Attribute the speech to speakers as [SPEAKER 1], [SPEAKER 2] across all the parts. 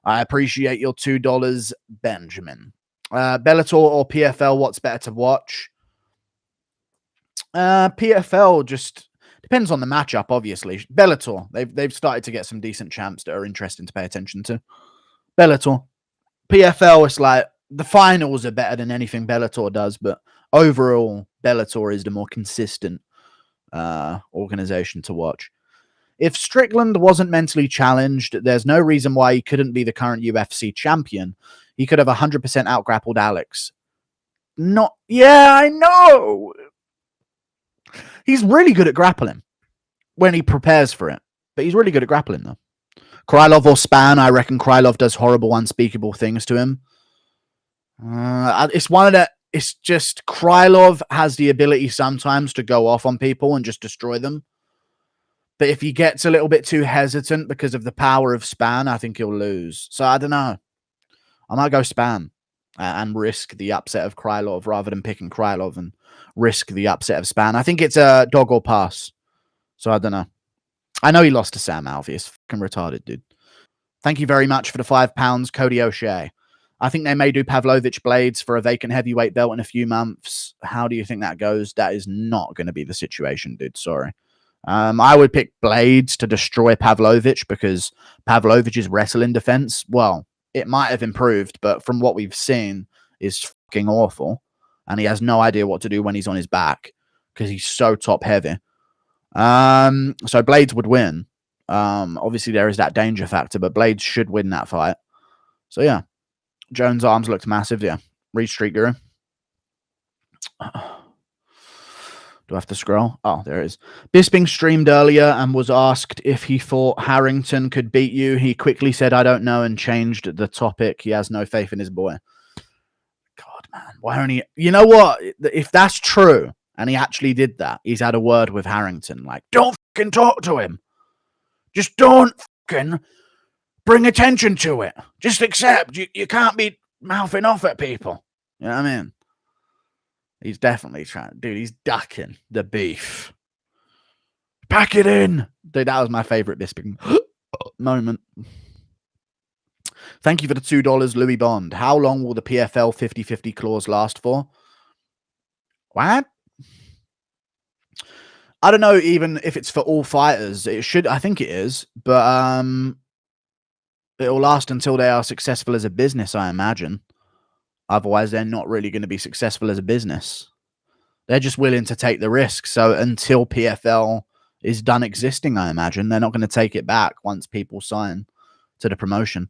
[SPEAKER 1] I appreciate your $2, Benjamin. Bellator or PFL, what's better to watch? PFL just depends on the matchup, obviously. Bellator, they've started to get some decent champs that are interesting to pay attention to. Bellator. PFL, it's like the finals are better than anything Bellator does, but overall, Bellator is the more consistent organization to watch. If Strickland wasn't mentally challenged, there's no reason why he couldn't be the current UFC champion. He could have 100% out-grappled Alex. Yeah, I know. He's really good at grappling when he prepares for it, but he's really good at grappling, though. Krylov or Spann, I reckon Krylov does horrible, unspeakable things to him. It's just Krylov has the ability sometimes to go off on people and just destroy them. But if he gets a little bit too hesitant because of the power of Spann, I think he'll lose. So I don't know. I might go Spann and risk the upset of Krylov rather than picking Krylov and risk the upset of Spann. I think it's a dog or pass. So I don't know. I know he lost to Sam Alvey. He's fucking retarded, dude. Thank you very much for the £5, Cody O'Shea. I think they may do Pavlovich Blaydes for a vacant heavyweight belt in a few months. How do you think that goes? That is not going to be the situation, dude. Sorry. I would pick Blaydes to destroy Pavlovich because Pavlovich's wrestling defense, well, it might have improved, but from what we've seen is fucking awful. And he has no idea what to do when he's on his back because he's so top heavy. So Blaydes would win. Obviously there is that danger factor, but Blaydes should win that fight. So yeah, Jones' arms looked massive. Yeah, read Street Guru. Do I have to scroll? Oh, there it is. Bisping streamed earlier and was asked if he thought Harrington could beat you. He quickly said, I don't know, and changed the topic. He has no faith in his boy. God, man. Why only... You know what? If that's true, and he actually did that, he's had a word with Harrington. Like, don't fucking talk to him. Just don't fucking bring attention to it. Just accept. You can't be mouthing off at people. You know what I mean? He's definitely trying. Dude, he's ducking the beef. Pack it in. Dude, that was my favorite Bisping moment. Thank you for the $2, Louis Bond. How long will the PFL 50-50 clause last for? What? I don't know even if it's for all fighters. It should. I think it is. But it'll last until they are successful as a business, I imagine. Otherwise, they're not really going to be successful as a business. They're just willing to take the risk. So until PFL is done existing, I imagine, they're not going to take it back once people sign to the promotion.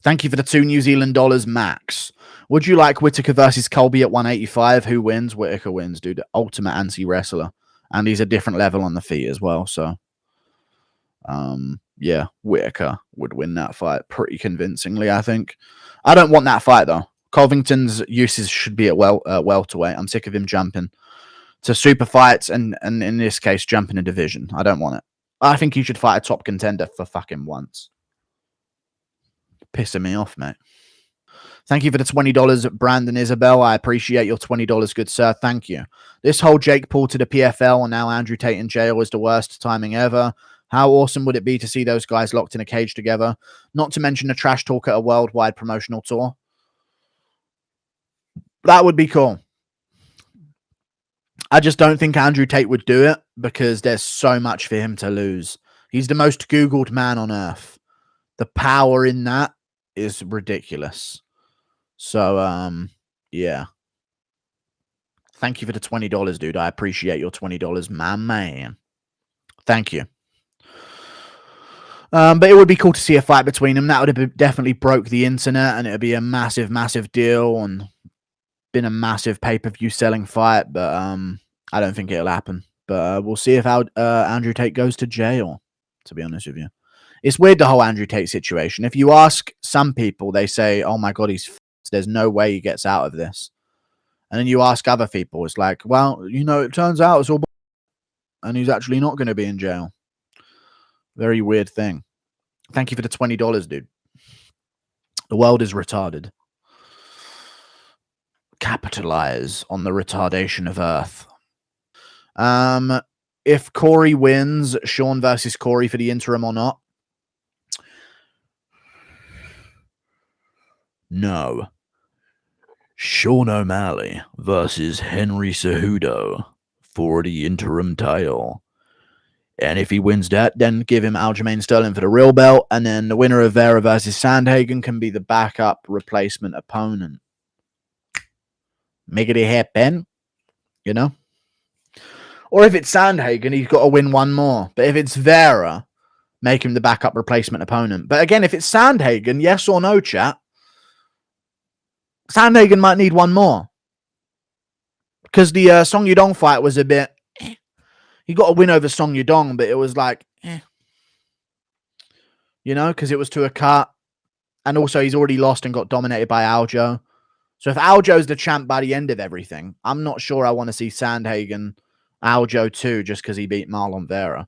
[SPEAKER 1] Thank you for the $2 New Zealand dollars, Max. Would you like Whittaker versus Colby at 185? Who wins? Whittaker wins, dude. Ultimate anti-wrestler. And he's a different level on the feet as well. So, yeah, Whittaker would win that fight pretty convincingly, I think. I don't want that fight, though. Covington's uses should be at welterweight. I'm sick of him jumping to super fights and in this case, jumping a division. I don't want it. I think he should fight a top contender for fucking once. Pissing me off, mate. Thank you for the $20, Brandon Isabel. I appreciate your $20, good sir. Thank you. This whole Jake Paul to the PFL and now Andrew Tate in jail is the worst timing ever. How awesome would it be to see those guys locked in a cage together? Not to mention the trash talk at a worldwide promotional tour. That would be cool. I just don't think Andrew Tate would do it because there's so much for him to lose. He's the most Googled man on earth. The power in that is ridiculous. So, yeah. Thank you for the $20, dude. I appreciate your $20, my man. Thank you. But it would be cool to see a fight between them. That would have definitely broke the internet, and it would be a massive, massive deal and been a massive pay-per-view selling fight. But I don't think it'll happen. But we'll see if Andrew Tate goes to jail, to be honest with you. It's weird, the whole Andrew Tate situation. If you ask some people, they say, oh my God, he's f***ed. There's no way he gets out of this. And then you ask other people, it's like, well, you know, it turns out it's all and he's actually not going to be in jail. Very weird thing. Thank you for the $20, dude. The world is retarded. Capitalize on the retardation of Earth. If Cory wins, Sean versus Cory for the interim or not? No. Sean O'Malley versus Henry Cejudo for the interim title. And if he wins that, then give him Aljamain Sterling for the real belt. And then the winner of Vera versus Sandhagen can be the backup replacement opponent. Make it happen, you know? Or if it's Sandhagen, he's got to win one more. But if it's Vera, make him the backup replacement opponent. But again, if it's Sandhagen, yes or no, chat, Sandhagen might need one more. Because the Song Yudong fight was a bit... He got a win over Song Yudong, but it was like... You know, because it was to a cut. And also, he's already lost and got dominated by Aljo. So if Aljo's the champ by the end of everything, I'm not sure I want to see Sandhagen Aljo too, just because he beat Marlon Vera.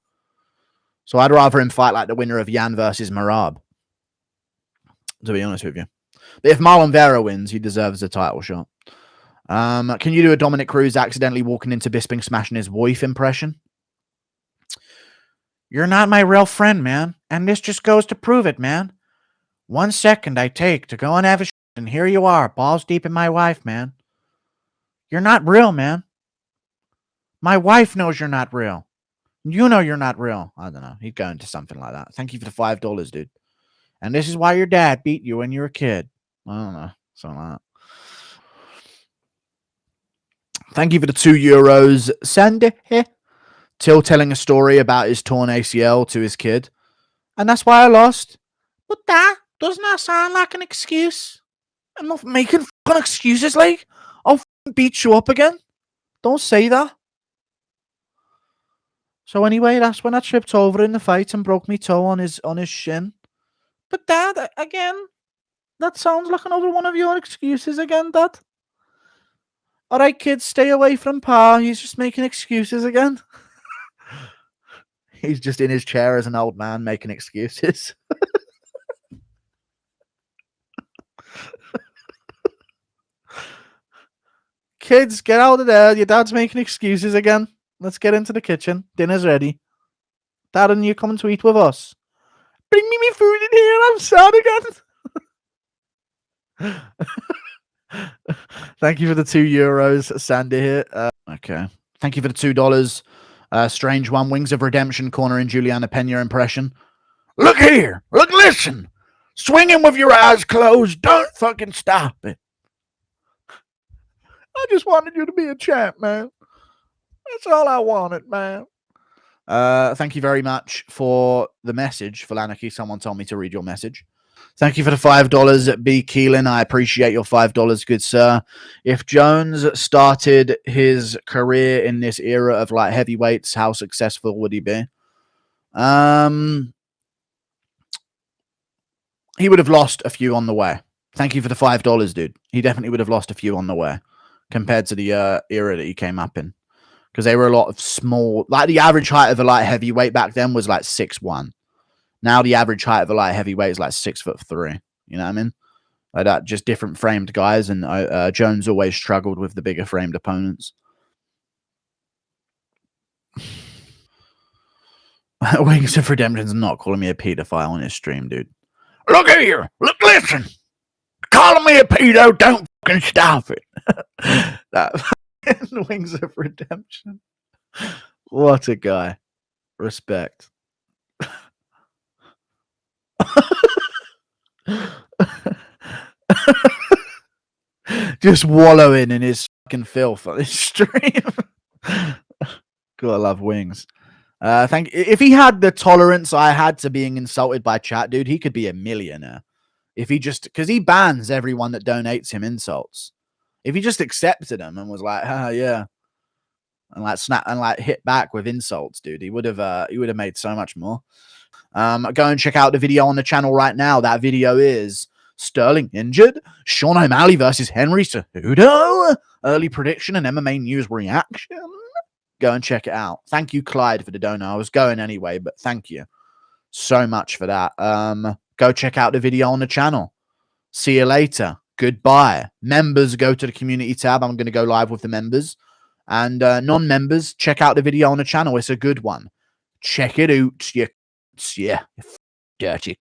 [SPEAKER 1] So I'd rather him fight like the winner of Yan versus Marab, to be honest with you. But if Marlon Vera wins, he deserves a title shot. Can you do a Dominick Cruz accidentally walking into Bisping smashing his wife impression? You're not my real friend, man. And this just goes to prove it, man. 1 second I take to go and have a shit, and here you are, balls deep in my wife, man. You're not real, man. My wife knows you're not real. You know you're not real. I don't know. He'd go into something like that. Thank you for the $5, dude. And this is why your dad beat you when you were a kid. I don't know. Something like that. Thank you for the €2. Sandy Till telling a story about his torn ACL to his kid. And that's why I lost. But that doesn't that sound like an excuse? I'm not making fucking excuses, like. I'll beat you up again. Don't say that. So anyway, that's when I tripped over in the fight and broke my toe on his shin. But Dad, again, that sounds like another one of your excuses again, Dad. All right, kids, stay away from Pa. He's just making excuses again. He's just in his chair as an old man making excuses. Kids, get out of there. Your dad's making excuses again. Let's get into the kitchen. Dinner's ready. Dad and you coming to eat with us. Bring me my food in here. I'm sad again. Thank you for the €2, Sandy here. Okay. Thank you for the $2. Strange one. Wings of Redemption corner in Juliana Pena impression. Look here. Look, listen. Swinging with your eyes closed. Don't fucking stop it. I just wanted you to be a champ, man. That's all I wanted, man. Thank you very much for the message, Falanaki. Someone told me to read your message. Thank you for the $5, B. Keelan. I appreciate your $5, good sir. If Jones started his career in this era of light heavyweights, how successful would he be? He would have lost a few on the way. Thank you for the $5, dude. He definitely would have lost a few on the way compared to the era that he came up in. Because they were a lot of small... Like, the average height of a light heavyweight back then was like 6'1". Now the average height of a light heavyweight is like 6'3". You know what I mean? Like that, just different framed guys. And Jones always struggled with the bigger framed opponents. Wings of Redemption's not calling me a pedophile on his stream, dude. Look here. Look, listen. Calling me a pedo, don't fucking stop it. That Wings of Redemption. What a guy. Respect. Just wallowing in his fucking filth on his stream. Gotta love Wings. If he had the tolerance I had to being insulted by chat, dude, he could be a millionaire. If he just, because he bans everyone that donates him insults. If he just accepted them and was like, yeah, and like snap and like hit back with insults, dude, he would have made so much more. Go and check out the video on the channel right now. That video is Sterling injured, Sean O'Malley versus Henry Cejudo, early prediction and MMA news reaction. Go and check it out. Thank you, Clyde, for the donor. I was going anyway, but thank you so much for that. Go check out the video on the channel. See you later. Goodbye. Members, go to the community tab. I'm going to go live with the members. And non-members, check out the video on the channel. It's a good one. Check it out. Yeah, dirty